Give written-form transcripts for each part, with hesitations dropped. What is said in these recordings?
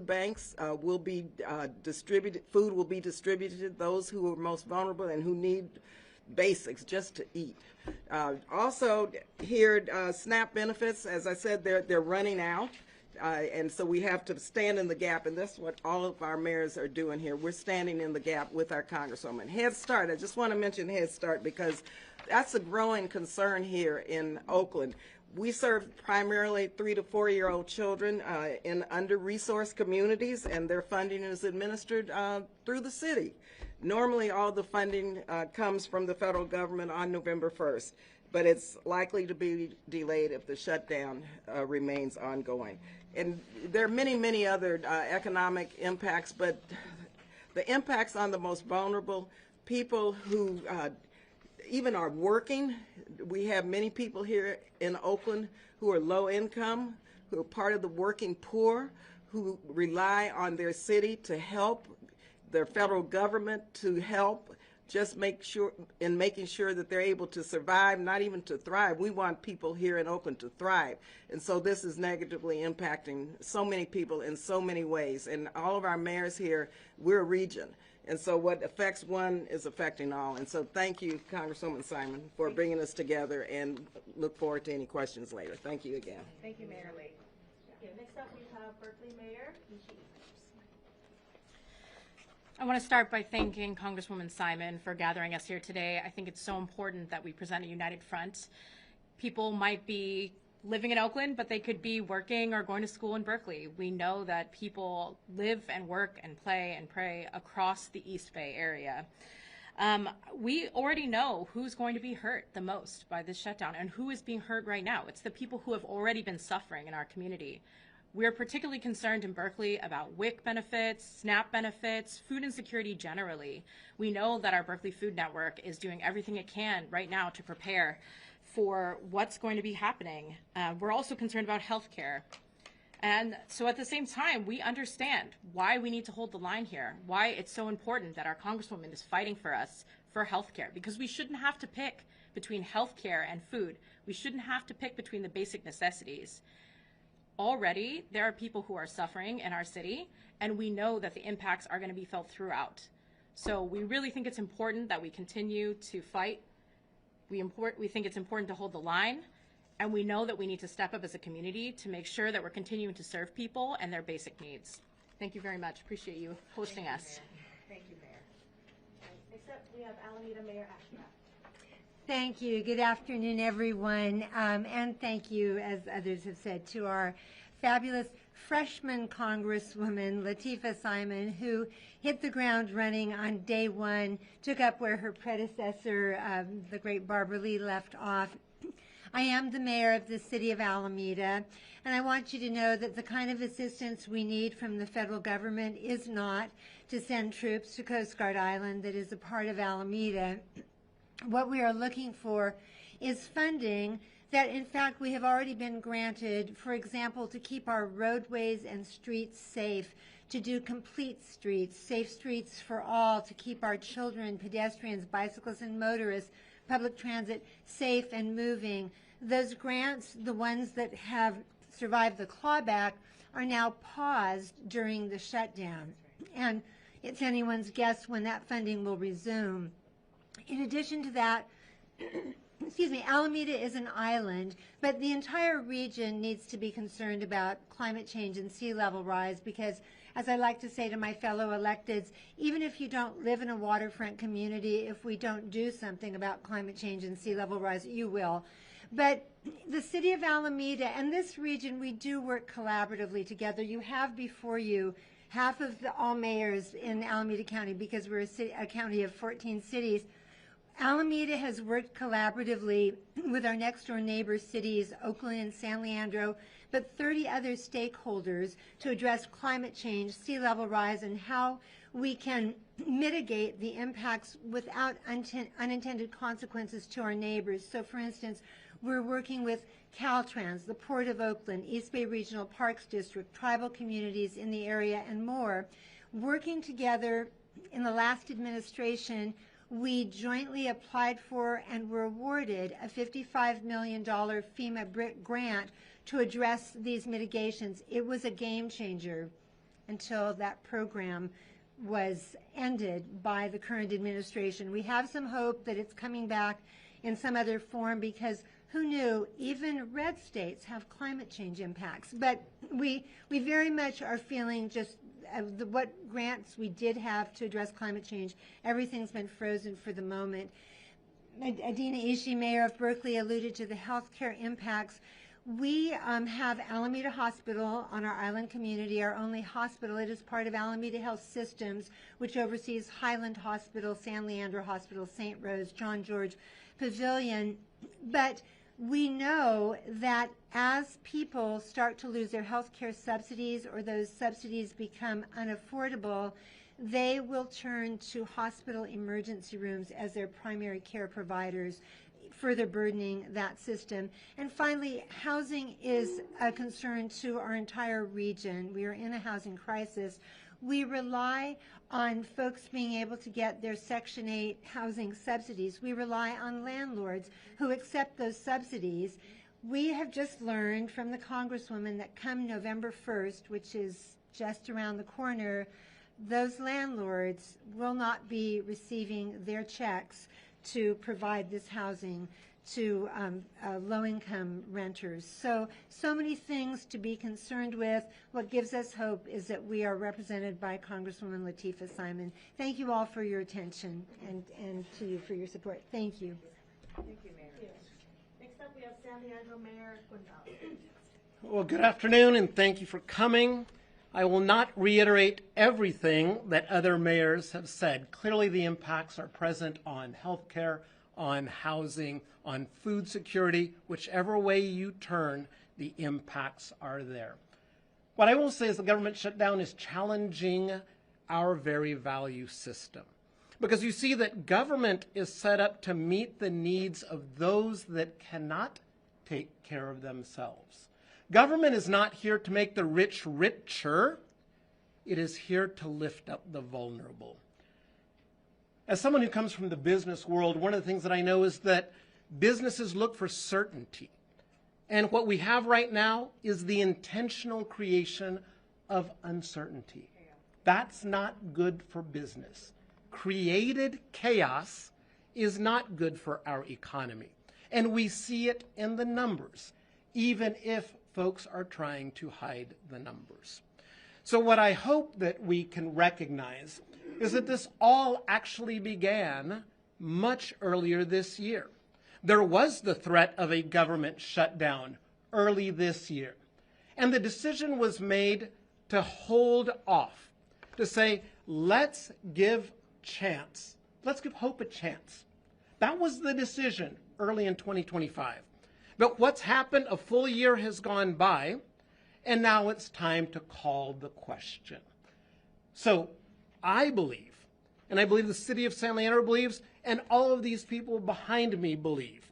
food banks will be distributed, food will be distributed to those who are most vulnerable and who need basics just to eat. Also here, SNAP benefits, as I said, they're running out. And so we have to stand in the gap, and that's what all of our mayors are doing here. We're standing in the gap with our Congresswoman. Head Start, I just want to mention Head Start because that's a growing concern here in Oakland. We serve primarily 3 to 4-year-old children in under-resourced communities, and their funding is administered through the city. Normally, all the funding comes from the federal government on November 1st, but it's likely to be delayed if the shutdown remains ongoing. And there are many, many other economic impacts, but the impacts on the most vulnerable people who even are working. We have many people here in Oakland who are low income, who are part of the working poor, who rely on their city to help, their federal government to help, just making sure that they're able to survive, not even to thrive. We want people here in Oakland to thrive. And so this is negatively impacting so many people in so many ways. And all of our mayors here, we're a region. And so what affects one is affecting all. And so thank you, Congresswoman Simon, for bringing us together, and look forward to any questions later. Thank you again. Thank you, Mayor Lee. Okay, next up we have Berkeley Mayor. I want to start by thanking Congresswoman Simon for gathering us here today. I think it's so important that we present a united front. People might be living in Oakland, but they could be working or going to school in Berkeley. We know that people live and work and play and pray across the East Bay area. We already know who's going to be hurt the most by this shutdown and who is being hurt right now. It's the people who have already been suffering in our community. We're particularly concerned in Berkeley about WIC benefits, SNAP benefits, food insecurity generally. We know that our Berkeley Food Network is doing everything it can right now to prepare for what's going to be happening. We're also concerned about health care. And so at the same time, we understand why we need to hold the line here, why it's so important that our Congresswoman is fighting for us for health care, because we shouldn't have to pick between health care and food. We shouldn't have to pick between the basic necessities. Already, there are people who are suffering in our city, and we know that the impacts are going to be felt throughout. So we really think it's important that we continue to fight. We think it's important to hold the line, and we know that we need to step up as a community to make sure that we're continuing to serve people and their basic needs. Thank you very much. Appreciate you hosting us. Thank you, Mayor. Next up, we have Alameda Mayor Ashcraft. Thank you. Good afternoon, everyone. And thank you, as others have said, to our fabulous freshman Congresswoman Lateefah Simon, who hit the ground running on day one, took up where her predecessor, the great Barbara Lee, left off. I am the mayor of the city of Alameda, and I want you to know that the kind of assistance we need from the federal government is not to send troops to Coast Guard Island that is a part of Alameda. What we are looking for is funding that, in fact, we have already been granted, for example, to keep our roadways and streets safe, to do complete streets, safe streets for all, to keep our children, pedestrians, bicyclists, and motorists, public transit safe and moving. Those grants, the ones that have survived the clawback, are now paused during the shutdown. And it's anyone's guess when that funding will resume. In addition to that, excuse me, Alameda is an island, but the entire region needs to be concerned about climate change and sea level rise because, as I like to say to my fellow electeds, even if you don't live in a waterfront community, if we don't do something about climate change and sea level rise, you will. But the city of Alameda and this region, we do work collaboratively together. You have before you half of all mayors in Alameda County because we're a county of 14 cities. Alameda has worked collaboratively with our next door neighbor cities, Oakland and San Leandro, but 30 other stakeholders to address climate change, sea level rise, and how we can mitigate the impacts without unintended consequences to our neighbors. So for instance, we're working with Caltrans, the Port of Oakland, East Bay Regional Parks District, tribal communities in the area, and more. Working together in the last administration, we jointly applied for and were awarded a $55 million FEMA grant to address these mitigations. It was a game changer. until that program was ended by the current administration. We have some hope that it's coming back in some other form, because who knew even red states have climate change impacts. But we very much are feeling just what grants we did have to address climate change, everything's been frozen for the moment. Adina Ishi, mayor of Berkeley, alluded to the healthcare impacts. We have Alameda Hospital on our island community, our only hospital. It is part of Alameda Health Systems, which oversees Highland Hospital, San Leandro Hospital, St. Rose, John George Pavilion. But we know that as people start to lose their health care subsidies, or those subsidies become unaffordable, they will turn to hospital emergency rooms as their primary care providers, further burdening that system. And finally, housing is a concern to our entire region. We are in a housing crisis. We rely on folks being able to get their Section 8 housing subsidies. We rely on landlords who accept those subsidies. We have just learned from the Congresswoman that come November 1st, which is just around the corner, those landlords will not be receiving their checks to provide this housing to low-income renters. So many things to be concerned with. What gives us hope is that we are represented by Congresswoman Lateefah Simon. Thank you all for your attention, and to you for your support. Thank you. Thank you, Mayor. Next up, we have San Leandro Mayor Gonzalez. Well, good afternoon, and thank you for coming. I will not reiterate everything that other mayors have said. Clearly, the impacts are present on healthcare, on housing, on food security. Whichever way you turn, the impacts are there. What I will say is the government shutdown is challenging our very value system, because you see that government is set up to meet the needs of those that cannot take care of themselves. Government is not here to make the rich richer. It is here to lift up the vulnerable. As someone who comes from the business world, one of the things that I know is that businesses look for certainty. And what we have right now is the intentional creation of uncertainty. That's not good for business. Created chaos is not good for our economy. And we see it in the numbers, even if folks are trying to hide the numbers. So what I hope that we can recognize is that this all actually began much earlier this year. There was the threat of a government shutdown early this year. And the decision was made to hold off, to say, let's give hope a chance. That was the decision early in 2025. But what's happened, a full year has gone by, and now it's time to call the question. So I believe, and I believe the city of San Leandro believes, and all of these people behind me believe,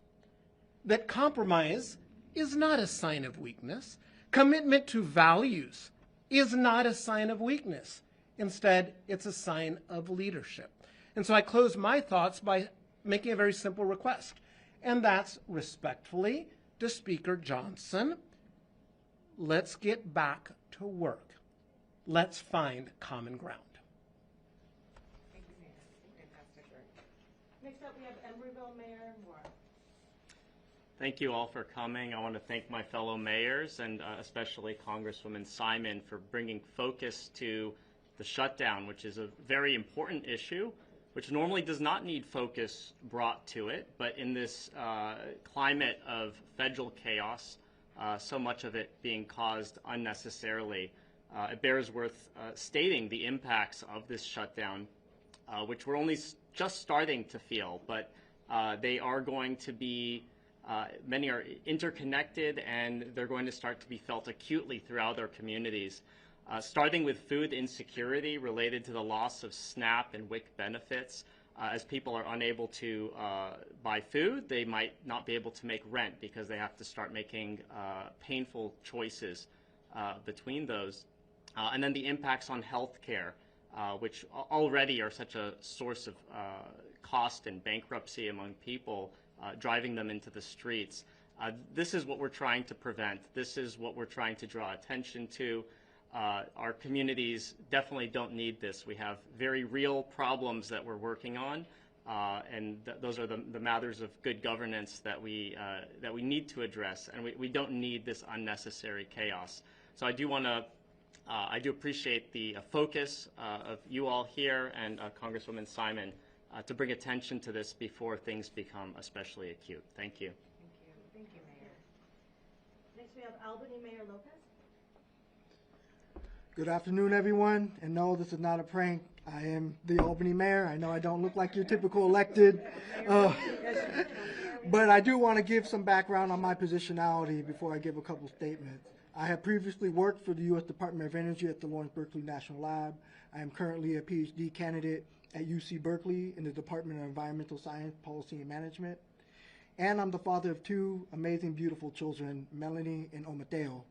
that compromise is not a sign of weakness. Commitment to values is not a sign of weakness. Instead, it's a sign of leadership. And so I close my thoughts by making a very simple request. And that's respectfully to Speaker Johnson, let's get back to work. Let's find common ground. Thank you, Mayor. Fantastic work. Next up, we have Emeryville Mayor Moore. Thank you all for coming. I want to thank my fellow mayors and especially Congresswoman Simon for bringing focus to the shutdown, which is a very important issue, which normally does not need focus brought to it, but in this climate of federal chaos, so much of it being caused unnecessarily, it bears worth stating the impacts of this shutdown, which we're only just starting to feel, but they are going to be, many are interconnected, and they're going to start to be felt acutely throughout our communities. Starting with food insecurity related to the loss of SNAP and WIC benefits. As people are unable to buy food, they might not be able to make rent because they have to start making painful choices between those. And then the impacts on healthcare, which already are such a source of cost and bankruptcy among people, driving them into the streets. This is what we're trying to prevent. This is what we're trying to draw attention to. Our communities definitely don't need this. We have very real problems that we're working on, and those are the matters of good governance that we need to address, and we don't need this unnecessary chaos. So I do appreciate the focus of you all here and Congresswoman Simon to bring attention to this before things become especially acute. Thank you. Thank you, Mayor. Next we have Albany Mayor Lopez. Good afternoon, everyone. And no, this is not a prank. I am the Albany mayor. I know I don't look like your typical elected, but I do want to give some background on my positionality before I give a couple statements. I have previously worked for the U.S. Department of Energy at the Lawrence Berkeley National Lab. I am currently a PhD candidate at UC Berkeley in the Department of Environmental Science, Policy, and Management. And I'm the father of two amazing, beautiful children, Melanie and Omateo.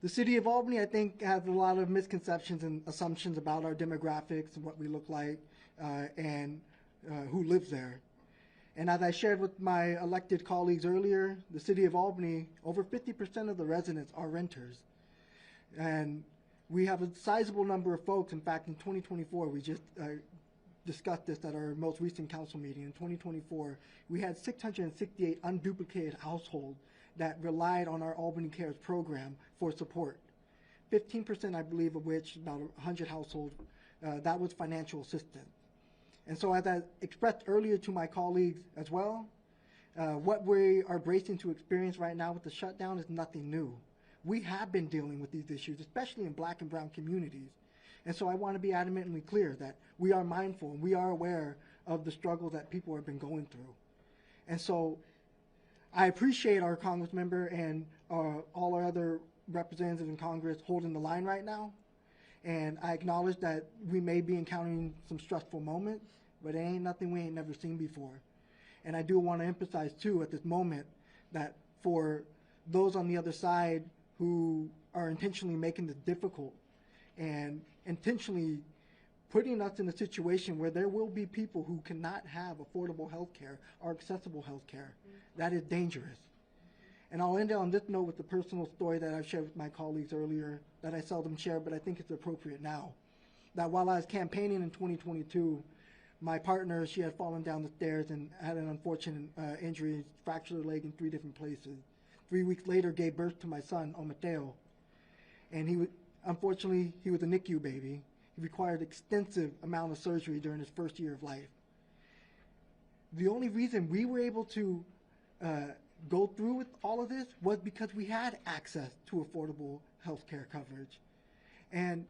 The city of Albany, I think, has a lot of misconceptions and assumptions about our demographics and what we look like and who lives there. And as I shared with my elected colleagues earlier, the city of Albany, over 50% of the residents are renters. And we have a sizable number of folks. In fact, in 2024, we just discussed this at our most recent council meeting. In 2024, we had 668 unduplicated households that relied on our Albany Cares program for support. 15%, I believe, of which, about 100 households, that was financial assistance. And so as I expressed earlier to my colleagues as well, what we are bracing to experience right now with the shutdown is nothing new. We have been dealing with these issues, especially in Black and brown communities. And so I want to be adamantly clear that we are mindful and we are aware of the struggle that people have been going through. And so I appreciate our Congressmember and all our other representatives in Congress holding the line right now. And I acknowledge that we may be encountering some stressful moments, but it ain't nothing we ain't never seen before. And I do want to emphasize, too, at this moment, that for those on the other side who are intentionally making this difficult and intentionally putting us in a situation where there will be people who cannot have affordable health care or accessible health care, that is dangerous. And I'll end on this note with a personal story that I've shared with my colleagues earlier that I seldom share, but I think it's appropriate now. That while I was campaigning in 2022, my partner, she had fallen down the stairs and had an unfortunate injury, fractured her leg in 3 different places. 3 weeks later, gave birth to my son, Omateo. And unfortunately, he was a NICU baby. He required extensive amount of surgery during his first year of life. The only reason we were able to go through with all of this was because we had access to affordable health care coverage. And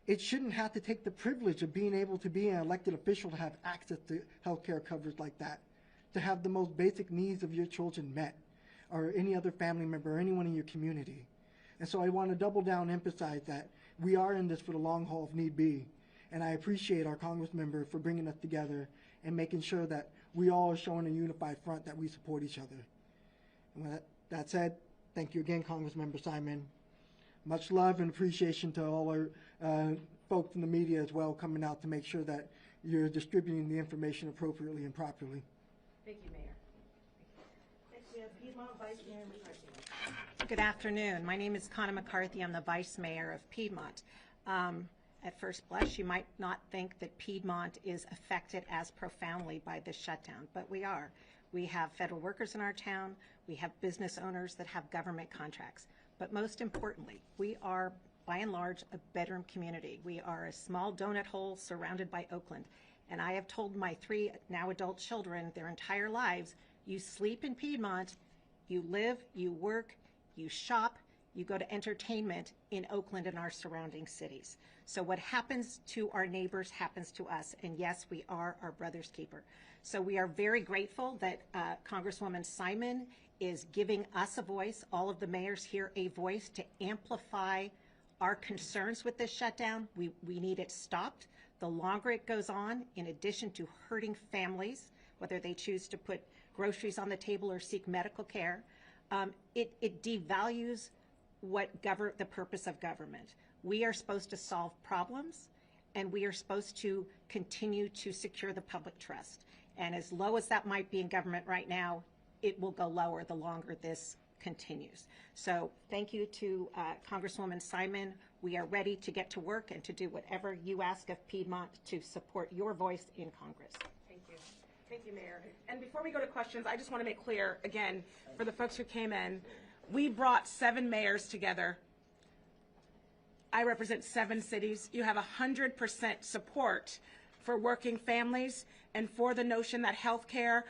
it shouldn't have to take the privilege of being able to be an elected official to have access to health care coverage like that, to have the most basic needs of your children met, or any other family member, or anyone in your community. And so I want to double down and emphasize that we are in this for the long haul if need be. And I appreciate our Congressmember for bringing us together and making sure that we all are showing a unified front that we support each other. And with that said, thank you again, Congressmember Simon. Much love and appreciation to all our folks in the media as well coming out to make sure that you're distributing the information appropriately and properly. Thank you, Mayor. Next we have Piedmont Vice Mayor McCarthy. Good afternoon. My name is Connie McCarthy. I'm the Vice Mayor of Piedmont. At first blush, you might not think that Piedmont is affected as profoundly by this shutdown, but we are. We have federal workers in our town. We have business owners that have government contracts. But most importantly, we are, by and large, a bedroom community. We are a small donut hole surrounded by Oakland. And I have told my 3 now adult children their entire lives, you sleep in Piedmont, you live, you work, you shop, you go to entertainment in Oakland and our surrounding cities. So what happens to our neighbors happens to us. And yes, we are our brother's keeper. So we are very grateful that Congresswoman Simon is giving us a voice, all of the mayors here a voice to amplify our concerns with this shutdown. We need it stopped. The longer it goes on, in addition to hurting families, whether they choose to put groceries on the table or seek medical care, it devalues the purpose of government. We are supposed to solve problems, and we are supposed to continue to secure the public trust. And as low as that might be in government right now, it will go lower the longer this continues. So thank you to Congresswoman Simon. We are ready to get to work and to do whatever you ask of Piedmont to support your voice in Congress. Thank you. Thank you, Mayor. And before we go to questions, I just want to make clear, again, for the folks who came in, we brought 7 mayors together. I represent 7 cities. You have 100% support for working families and for the notion that health care,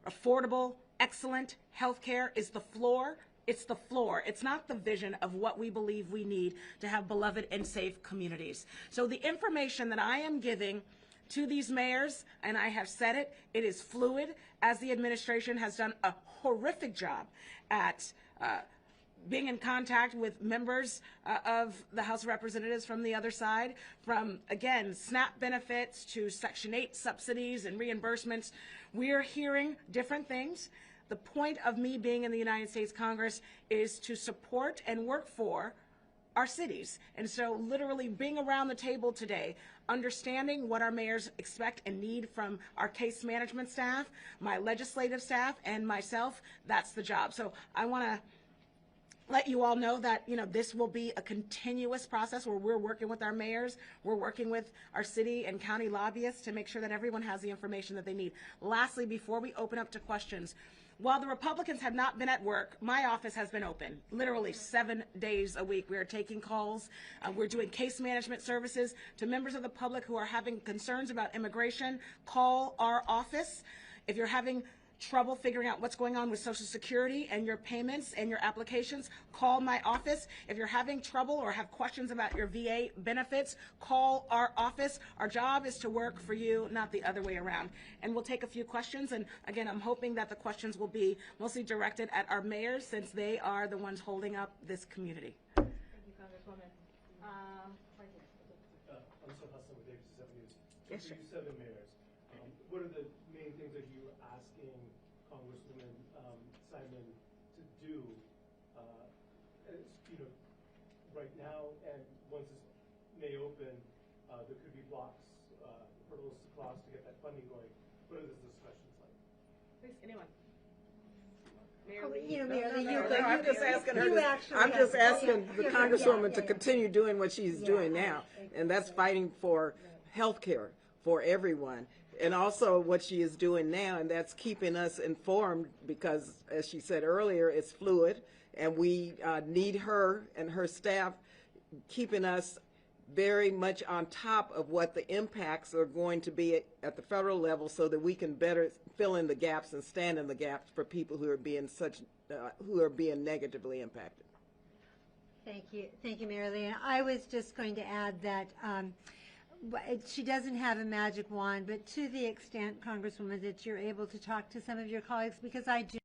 affordable, excellent health care is the floor. It's the floor. It's not the vision of what we believe we need to have beloved and safe communities. So the information that I am giving to these mayors, and I have said it, it is fluid, as the administration has done a horrific job at being in contact with members of the House of Representatives from the other side, from, again, SNAP benefits to Section 8 subsidies and reimbursements. We're hearing different things. The point of me being in the United States Congress is to support and work for our cities. And so literally being around the table today, understanding what our mayors expect and need from our case management staff, my legislative staff, and myself, that's the job. So I want to let you all know that, you know, this will be a continuous process where we're working with our mayors, we're working with our city and county lobbyists to make sure that everyone has the information that they need. Lastly, before we open up to questions, while the Republicans have not been at work, my office has been open, literally 7 days a week. We are taking calls. We're doing case management services to members of the public who are having concerns about immigration. Call our office. If you're having trouble figuring out what's going on with Social Security and your payments and your applications, call my office. If you're having trouble or have questions about your VA benefits, call our office. Our job is to work for you, not the other way around. And we'll take a few questions. And again, I'm hoping that the questions will be mostly directed at our mayors, since they are the ones holding up this community. Thank you, Congresswoman. Right here. I'm so Hassan with AC7 News. Yes, So sir. for you 7 mayors, what are the main things that you're asking Congresswoman Simon to do, you know, right now, and once this may open, there could be blocks, hurdles to cross to get that funding going. What are the discussions like? Please, anyone? You know, Mayor Lee, I'm just asking her. I'm have- just asking the yeah, Congresswoman yeah, to yeah. continue doing what she's doing now, and that's fighting for health care for everyone. And also what she is doing now, and that's keeping us informed, because, as she said earlier, it's fluid, and we need her and her staff keeping us very much on top of what the impacts are going to be at the federal level, so that we can better fill in the gaps and stand in the gaps for people who are being negatively impacted. Thank you, Mayor Lee. And I was just going to add that she doesn't have a magic wand, but to the extent, Congresswoman, that you're able to talk to some of your colleagues, because I do